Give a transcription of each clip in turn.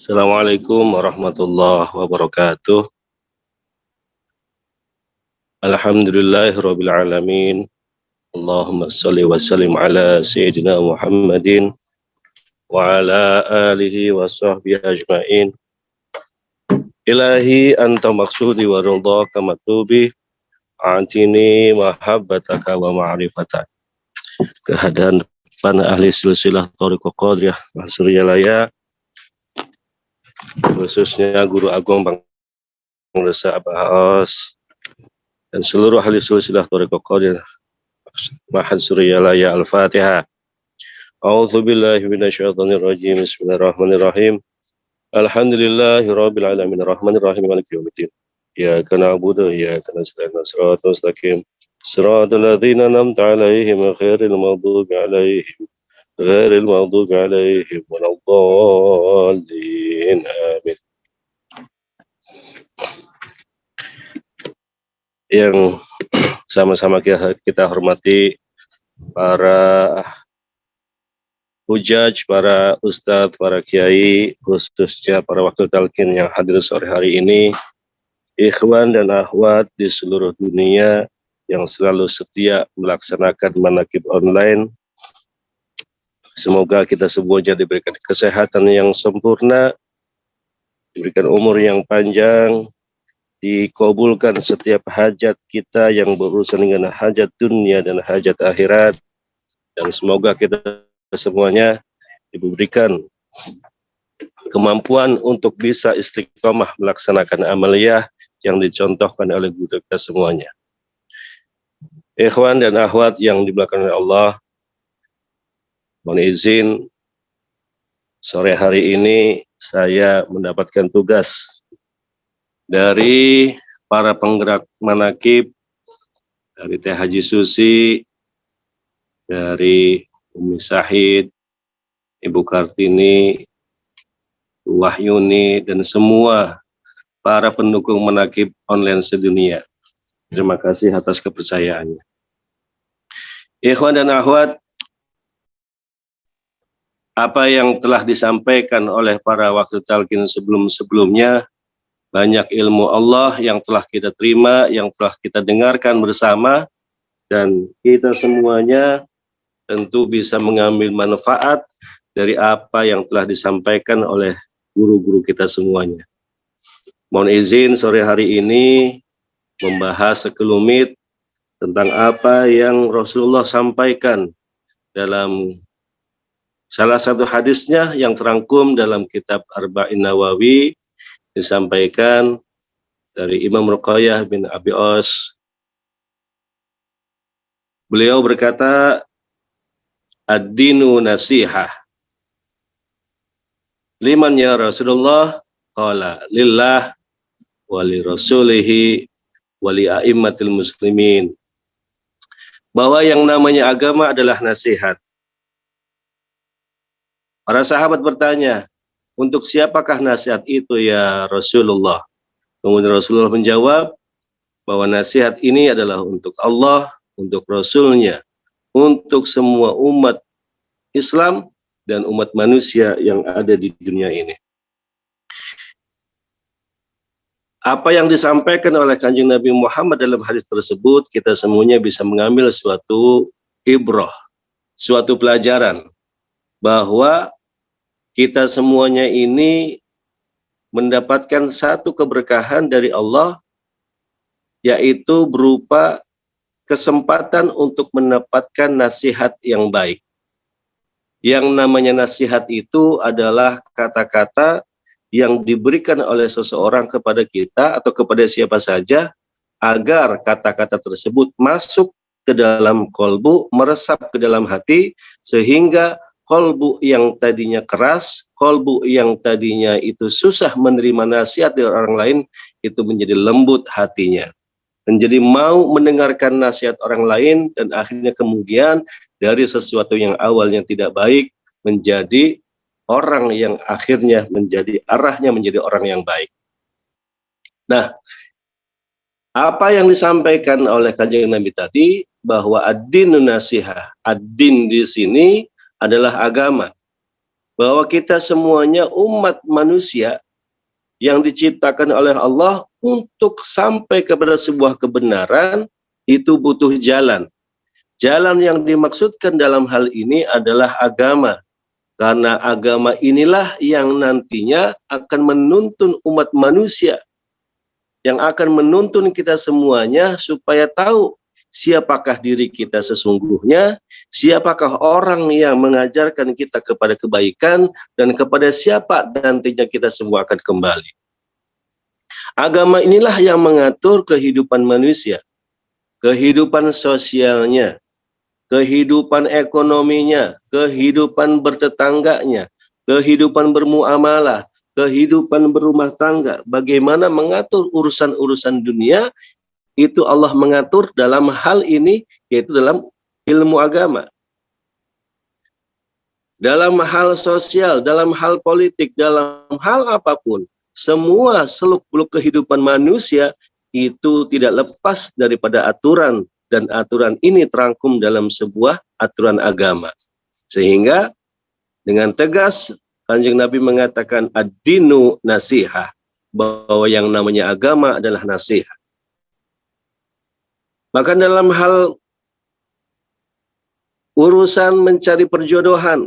Assalamualaikum warahmatullahi wabarakatuh. Alhamdulillahirabbil alamin. Allahumma shalli wa sallim ala sayyidina Muhammadin wa ala alihi wa sahbihi ajmain. Ilahi anta maksudi wa ridhaka matubi atini mahabbataka wa ma'rifatak. Kehadapan ahli silsilah Thariqah Qadiriyah Suriyalaya, khususnya Guru Agung Bang Resa Abbas dan seluruh ahli silsilah Thariqah Qadiriyah Mahad Suriyalaya. Al-Fatihah. A'udzu billahi minasyaitonir rajim. Bismillahirrahmanirrahim. Alhamdulillahirabbil alamin arrahmanir rahim maliki yaumiddin. Iyyaka na'budu wa iyyaka nasta'in. Shiratal mustaqim. Shiratal ladzina an'amta 'alaihim ghairil maghdubi 'alaihim waladdallin. Amin. Yang sama-sama kita hormati para hujaj, para ustadz, para kiai, khususnya para wakil talqin yang hadir sore hari ini, ikhwan dan akhwat di seluruh dunia yang selalu setia melaksanakan manaqib online. Semoga kita semuanya diberikan kesehatan yang sempurna, diberikan umur yang panjang, dikabulkan setiap hajat kita yang berurusan dengan hajat dunia dan hajat akhirat, dan semoga kita semuanya diberikan kemampuan untuk bisa istiqomah melaksanakan amaliyah yang dicontohkan oleh guru kita semuanya. Ikhwan dan akhwat yang dimuliakan oleh Allah, mohon izin sore hari ini saya mendapatkan tugas dari para penggerak manaqib, dari Teh Haji Susi, dari Umi Syahid, Ibu Kartini, Wahyuni, dan semua para pendukung manaqib online sedunia. Terima kasih atas kepercayaannya. Ikhwan dan akhwat, apa yang telah disampaikan oleh para wakil talqin sebelum-sebelumnya, banyak ilmu Allah yang telah kita terima, yang telah kita dengarkan bersama, dan kita semuanya tentu bisa mengambil manfaat dari apa yang telah disampaikan oleh guru-guru kita semuanya. Mohon izin sore hari ini membahas sekelumit tentang apa yang Rasulullah sampaikan dalam salah satu hadisnya yang terangkum dalam kitab Arba'in Nawawi, disampaikan dari Imam Ruqayyah bin Abi Os. Beliau berkata, ad-dinu nasihah. Liman ya Rasulullah? Qala lillah wa li rasulihi wa li a'immatil muslimin. Bahwa yang namanya agama adalah nasihat. Para sahabat bertanya, untuk siapakah nasihat itu ya Rasulullah? Kemudian Rasulullah menjawab bahwa nasihat ini adalah untuk Allah, untuk Rasulnya, untuk semua umat Islam dan umat manusia yang ada di dunia ini. Apa yang disampaikan oleh Kanjeng Nabi Muhammad dalam hadis tersebut, kita semuanya bisa mengambil suatu ibrah, suatu pelajaran, bahwa kita semuanya ini mendapatkan satu keberkahan dari Allah, yaitu berupa kesempatan untuk mendapatkan nasihat yang baik. Yang namanya nasihat itu adalah kata-kata yang diberikan oleh seseorang kepada kita atau kepada siapa saja, agar kata-kata tersebut masuk ke dalam kolbu, meresap ke dalam hati, sehingga kolbu yang tadinya keras, kolbu yang tadinya itu susah menerima nasihat dari orang lain, itu menjadi lembut hatinya, menjadi mau mendengarkan nasihat orang lain, dan akhirnya kemudian dari sesuatu yang awalnya tidak baik menjadi orang yang akhirnya arahnya menjadi orang yang baik. Nah, apa yang disampaikan oleh Kanjeng Nabi tadi, bahwa ad-dinu nasihah, ad-din di sini adalah agama. bahwa kita semuanya umat manusia yang diciptakan oleh Allah untuk sampai kepada sebuah kebenaran itu butuh jalan. Jalan yang dimaksudkan dalam hal ini adalah agama. Karena agama inilah yang nantinya akan menuntun umat manusia, yang akan menuntun kita semuanya supaya tahu siapakah diri kita sesungguhnya, siapakah orang yang mengajarkan kita kepada kebaikan, dan kepada siapa nantinya kita semua akan kembali. Agama inilah yang mengatur kehidupan manusia, kehidupan sosialnya, kehidupan ekonominya, kehidupan bertetangganya, kehidupan bermuamalah, kehidupan berumah tangga, bagaimana mengatur urusan-urusan dunia, itu Allah mengatur dalam hal ini, yaitu dalam ilmu agama. Dalam hal sosial, dalam hal politik, dalam hal apapun, semua seluk-beluk kehidupan manusia itu tidak lepas daripada aturan, dan aturan ini terangkum dalam sebuah aturan agama. Sehingga dengan tegas Kanjeng Nabi mengatakan ad-dinu nasihah, bahwa yang namanya agama adalah nasihat. Bahkan dalam hal urusan mencari perjodohan,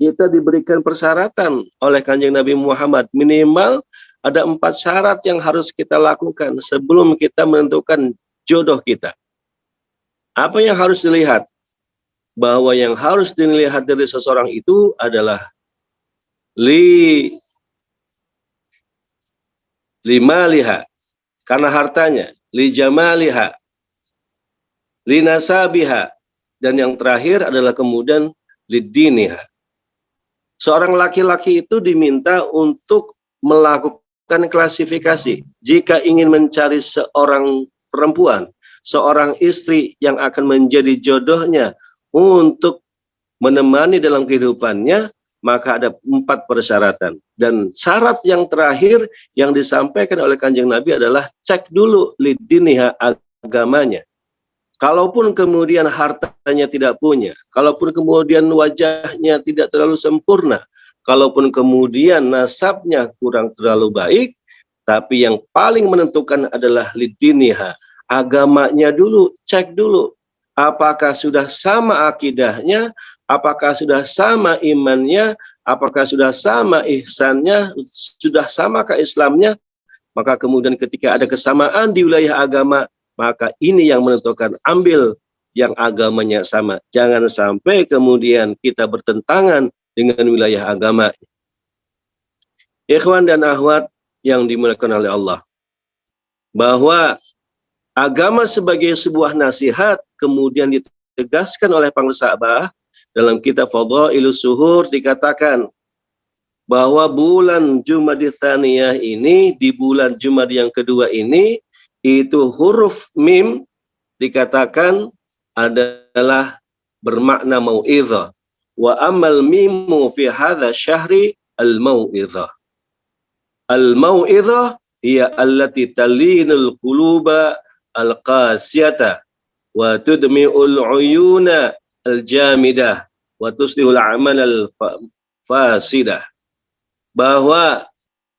kita diberikan persyaratan oleh Kanjeng Nabi Muhammad, minimal ada 4 syarat yang harus kita lakukan sebelum kita menentukan jodoh kita. Apa yang harus dilihat? Bahwa yang harus dilihat dari seseorang itu adalah limaliha, karena hartanya, li jamaliha, li nasabiha, dan yang terakhir adalah kemudian lidiniha. Seorang laki-laki itu diminta untuk melakukan klasifikasi. Jika ingin mencari seorang perempuan, seorang istri yang akan menjadi jodohnya untuk menemani dalam kehidupannya, maka ada 4 persyaratan. Dan syarat yang terakhir yang disampaikan oleh Kanjeng Nabi adalah cek dulu lidiniha, agamanya. Kalaupun kemudian hartanya tidak punya, kalaupun kemudian wajahnya tidak terlalu sempurna, kalaupun kemudian nasabnya kurang terlalu baik, tapi yang paling menentukan adalah lidiniha, agamanya dulu, cek dulu. Apakah sudah sama akidahnya, apakah sudah sama imannya, apakah sudah sama ihsannya, sudah samakah Islamnya. Maka kemudian ketika ada kesamaan di wilayah agama, maka ini yang menentukan, ambil yang agamanya sama. Jangan sampai kemudian kita bertentangan dengan wilayah agama. Ikhwan dan akhwat yang dimuliakan oleh Allah, bahwa agama sebagai sebuah nasihat kemudian ditegaskan oleh para sahabat dalam kitab Fadhailus Suhur, dikatakan bahwa bulan Jumadil Tsaniyah ini, di bulan Jumad yang kedua ini, itu huruf mim dikatakan adalah bermakna mau'izah. Wa amal mimu fi hadha syahri al-mau'izah. Al-mau'izah hiya allati talinul quluba al-qasiyata wa tudmi'ul uyuna al-jamidah wa tuslihul amal al-fasidah. Bahwa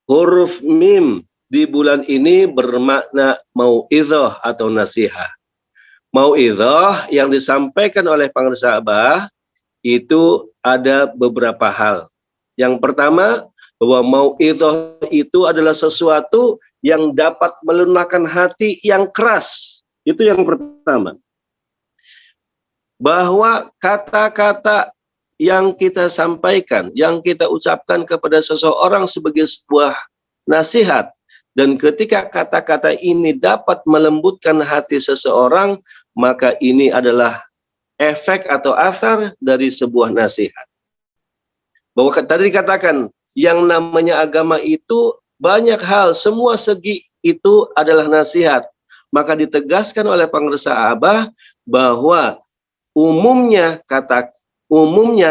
huruf mim di bulan ini bermakna mau'izah atau nasihat. Mau'izah yang disampaikan oleh para sahabat itu ada beberapa hal. Yang pertama, bahwa mau'izah itu adalah sesuatu yang dapat melunakkan hati yang keras. Itu yang pertama. Bahwa kata-kata yang kita sampaikan, yang kita ucapkan kepada seseorang sebagai sebuah nasihat, dan ketika kata-kata ini dapat melembutkan hati seseorang, maka ini adalah efek atau asar dari sebuah nasihat. Bahwa tadi dikatakan, yang namanya agama itu banyak hal, semua segi itu adalah nasihat. Maka ditegaskan oleh para sahabat bahwa umumnya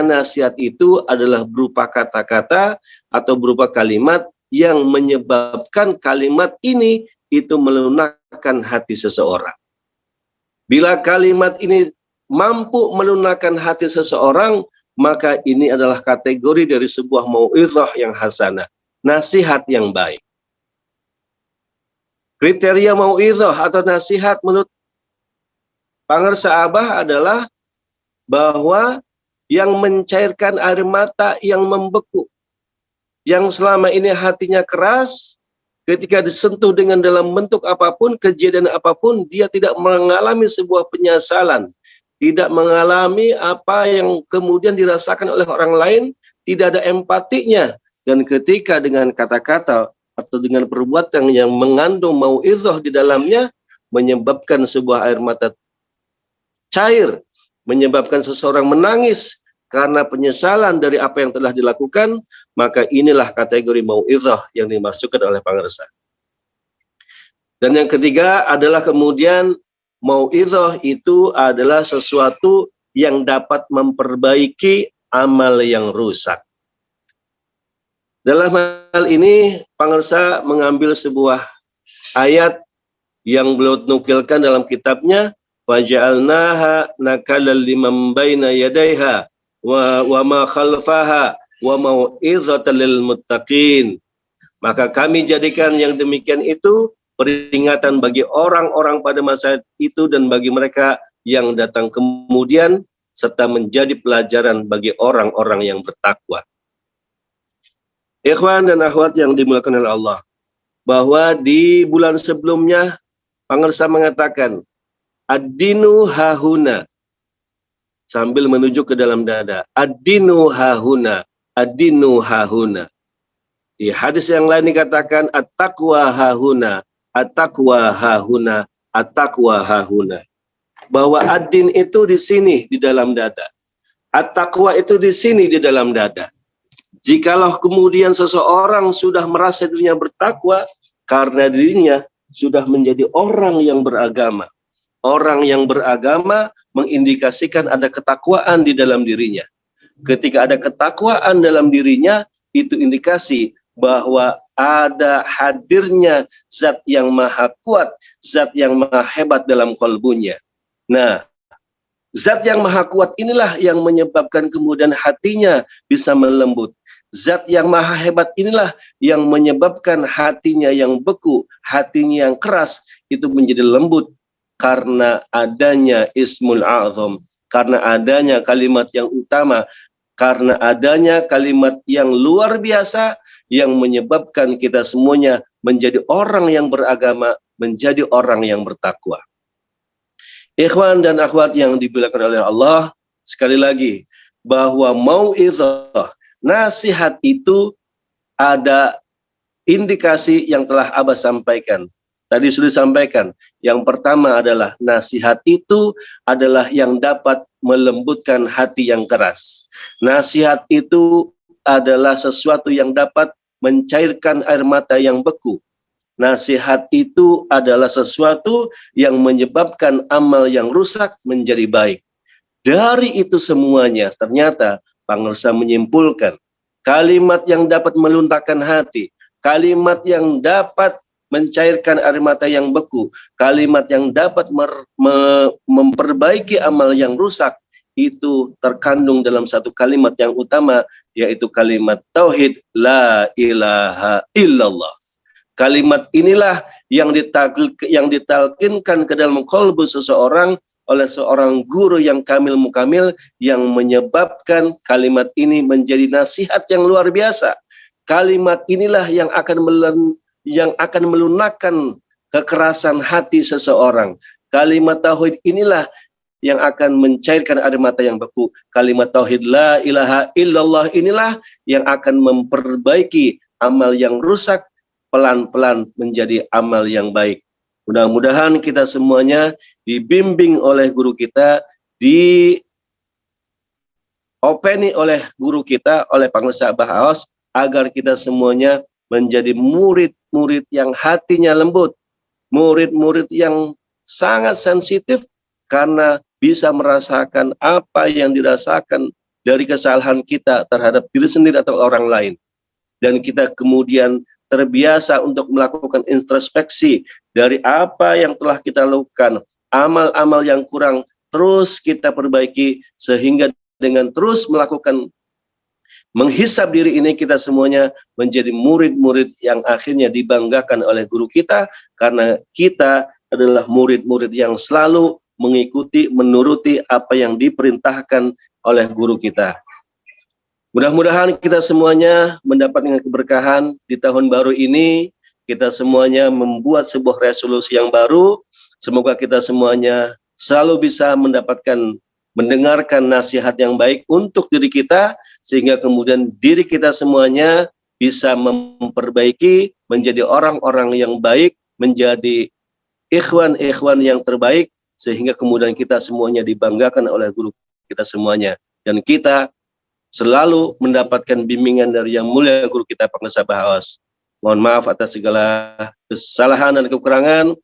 nasihat itu adalah berupa kata-kata atau berupa kalimat yang menyebabkan kalimat ini itu melunakkan hati seseorang. Bila kalimat ini mampu melunakkan hati seseorang, maka ini adalah kategori dari sebuah mau'izah yang hasanah, nasihat yang baik. Kriteria mau'izah atau nasihat menurut Pangersa Abah adalah bahwa yang mencairkan air mata yang membeku, yang selama ini hatinya keras, ketika disentuh dengan dalam bentuk apapun, kejadian apapun, dia tidak mengalami sebuah penyesalan, tidak mengalami apa yang kemudian dirasakan oleh orang lain, tidak ada empatinya. Dan ketika dengan kata-kata atau dengan perbuatan yang mengandung mau'izah di dalamnya, menyebabkan sebuah air mata cair, menyebabkan seseorang menangis karena penyesalan dari apa yang telah dilakukan, maka inilah kategori mau'izah yang dimaksudkan oleh Pangersa. Dan yang ketiga adalah kemudian mau'izah itu adalah sesuatu yang dapat memperbaiki amal yang rusak. Dalam hal ini Pangersa mengambil sebuah ayat yang beliau nukilkan dalam kitabnya, faja'alnaha nakalan liman baina yadayha wa ma khalfaha wa mau'izatan lil muttaqin. Maka kami jadikan yang demikian itu peringatan bagi orang-orang pada masa itu dan bagi mereka yang datang kemudian, serta menjadi pelajaran bagi orang-orang yang bertakwa. Ikhwan dan akhwat yang dimuliakan oleh Allah, bahwa di bulan sebelumnya Pangersa mengatakan ad-dinu hahuna, sambil menunjuk ke dalam dada, ad-dinu hahuna, ad-dinu hahuna. Di hadis yang lain dikatakan at-taqwa hahuna, at-taqwa hahuna, at-taqwa hahuna. Bahwa ad-din itu di sini di dalam dada, at-taqwa itu di sini di dalam dada. Jikalau kemudian seseorang sudah merasa dirinya bertakwa karena dirinya sudah menjadi orang yang beragama. Orang yang beragama mengindikasikan ada ketakwaan di dalam dirinya. Ketika ada ketakwaan dalam dirinya, itu indikasi bahwa ada hadirnya zat yang maha kuat, zat yang maha hebat dalam kalbunya. Nah, zat yang maha kuat inilah yang menyebabkan kemudian hatinya bisa melembut. Zat yang maha hebat inilah yang menyebabkan hatinya yang beku, hatinya yang keras itu menjadi lembut karena adanya Ismul A'zam, karena adanya kalimat yang utama, karena adanya kalimat yang luar biasa yang menyebabkan kita semuanya menjadi orang yang beragama, menjadi orang yang bertakwa. Ikhwan dan akhwat yang dimuliakan oleh Allah, sekali lagi bahwa mau'izah, nasihat itu ada indikasi yang telah Abah sampaikan. Tadi sudah disampaikan. Yang pertama adalah nasihat itu adalah yang dapat melembutkan hati yang keras. Nasihat itu adalah sesuatu yang dapat mencairkan air mata yang beku. Nasihat itu adalah sesuatu yang menyebabkan amal yang rusak menjadi baik. Dari itu semuanya ternyata Pangersa menyimpulkan kalimat yang dapat meluntakkan hati, kalimat yang dapat mencairkan air mata yang beku, kalimat yang dapat memperbaiki amal yang rusak, itu terkandung dalam satu kalimat yang utama, yaitu kalimat tauhid la ilaha illallah. Kalimat inilah yang ditalkinkan ke dalam qalbu seseorang oleh seorang guru yang kamil mukamil, yang menyebabkan kalimat ini menjadi nasihat yang luar biasa. Kalimat inilah yang akan melunakkan kekerasan hati seseorang. Kalimat tauhid inilah yang akan mencairkan air mata yang beku. Kalimat tauhid la ilaha illallah inilah yang akan memperbaiki amal yang rusak pelan-pelan menjadi amal yang baik. Mudah-mudahan kita semuanya dibimbing oleh guru kita, diopeni oleh guru kita, oleh Pangersa Abah Aos, agar kita semuanya menjadi murid-murid yang hatinya lembut, murid-murid yang sangat sensitif karena bisa merasakan apa yang dirasakan dari kesalahan kita terhadap diri sendiri atau orang lain. Dan kita kemudian terbiasa untuk melakukan introspeksi dari apa yang telah kita lakukan, amal-amal yang kurang terus kita perbaiki, sehingga dengan terus melakukan menghisab diri ini, kita semuanya menjadi murid-murid yang akhirnya dibanggakan oleh guru kita, karena kita adalah murid-murid yang selalu mengikuti, menuruti apa yang diperintahkan oleh guru kita. Mudah-mudahan kita semuanya mendapatkan keberkahan di tahun baru ini. Kita semuanya membuat sebuah resolusi yang baru. Semoga kita semuanya selalu bisa mendengarkan nasihat yang baik untuk diri kita, sehingga kemudian diri kita semuanya bisa memperbaiki, menjadi orang-orang yang baik, menjadi ikhwan-ikhwan yang terbaik, sehingga kemudian kita semuanya dibanggakan oleh guru kita semuanya. Dan kita selalu mendapatkan bimbingan dari yang mulia guru kita Pengusaha Bahawas. Mohon maaf atas segala kesalahan dan kekurangan.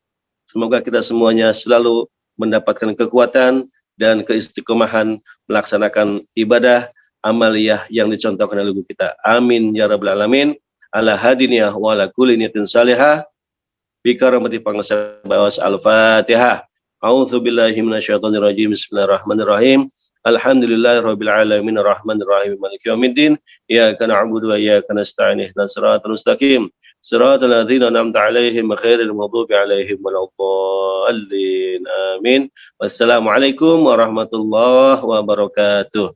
Semoga kita semuanya selalu mendapatkan kekuatan dan keistiqomahan melaksanakan ibadah amaliyah yang dicontohkan oleh guru kita. Amin ya rabbal alamin. Ala hadiniyah wa ala kulli niyatin salihah. Bi karamati Pengusaha Bahawas. Al-Fatihah. A'udzu billahi minasyaitonir rajim. Bismillahirrahmanirrahim. Alhamdulillahirabbil alamin arrahmanir rahim maliki yaumiddin iyyaka na'budu wa iyyaka nasta'in ihdinas siratal mustaqim siratal ladzina an'amta 'alaihim ghairil maghdubi 'alaihim waladdallin amin. Wassalamualaikum warahmatullahi wabarakatuh.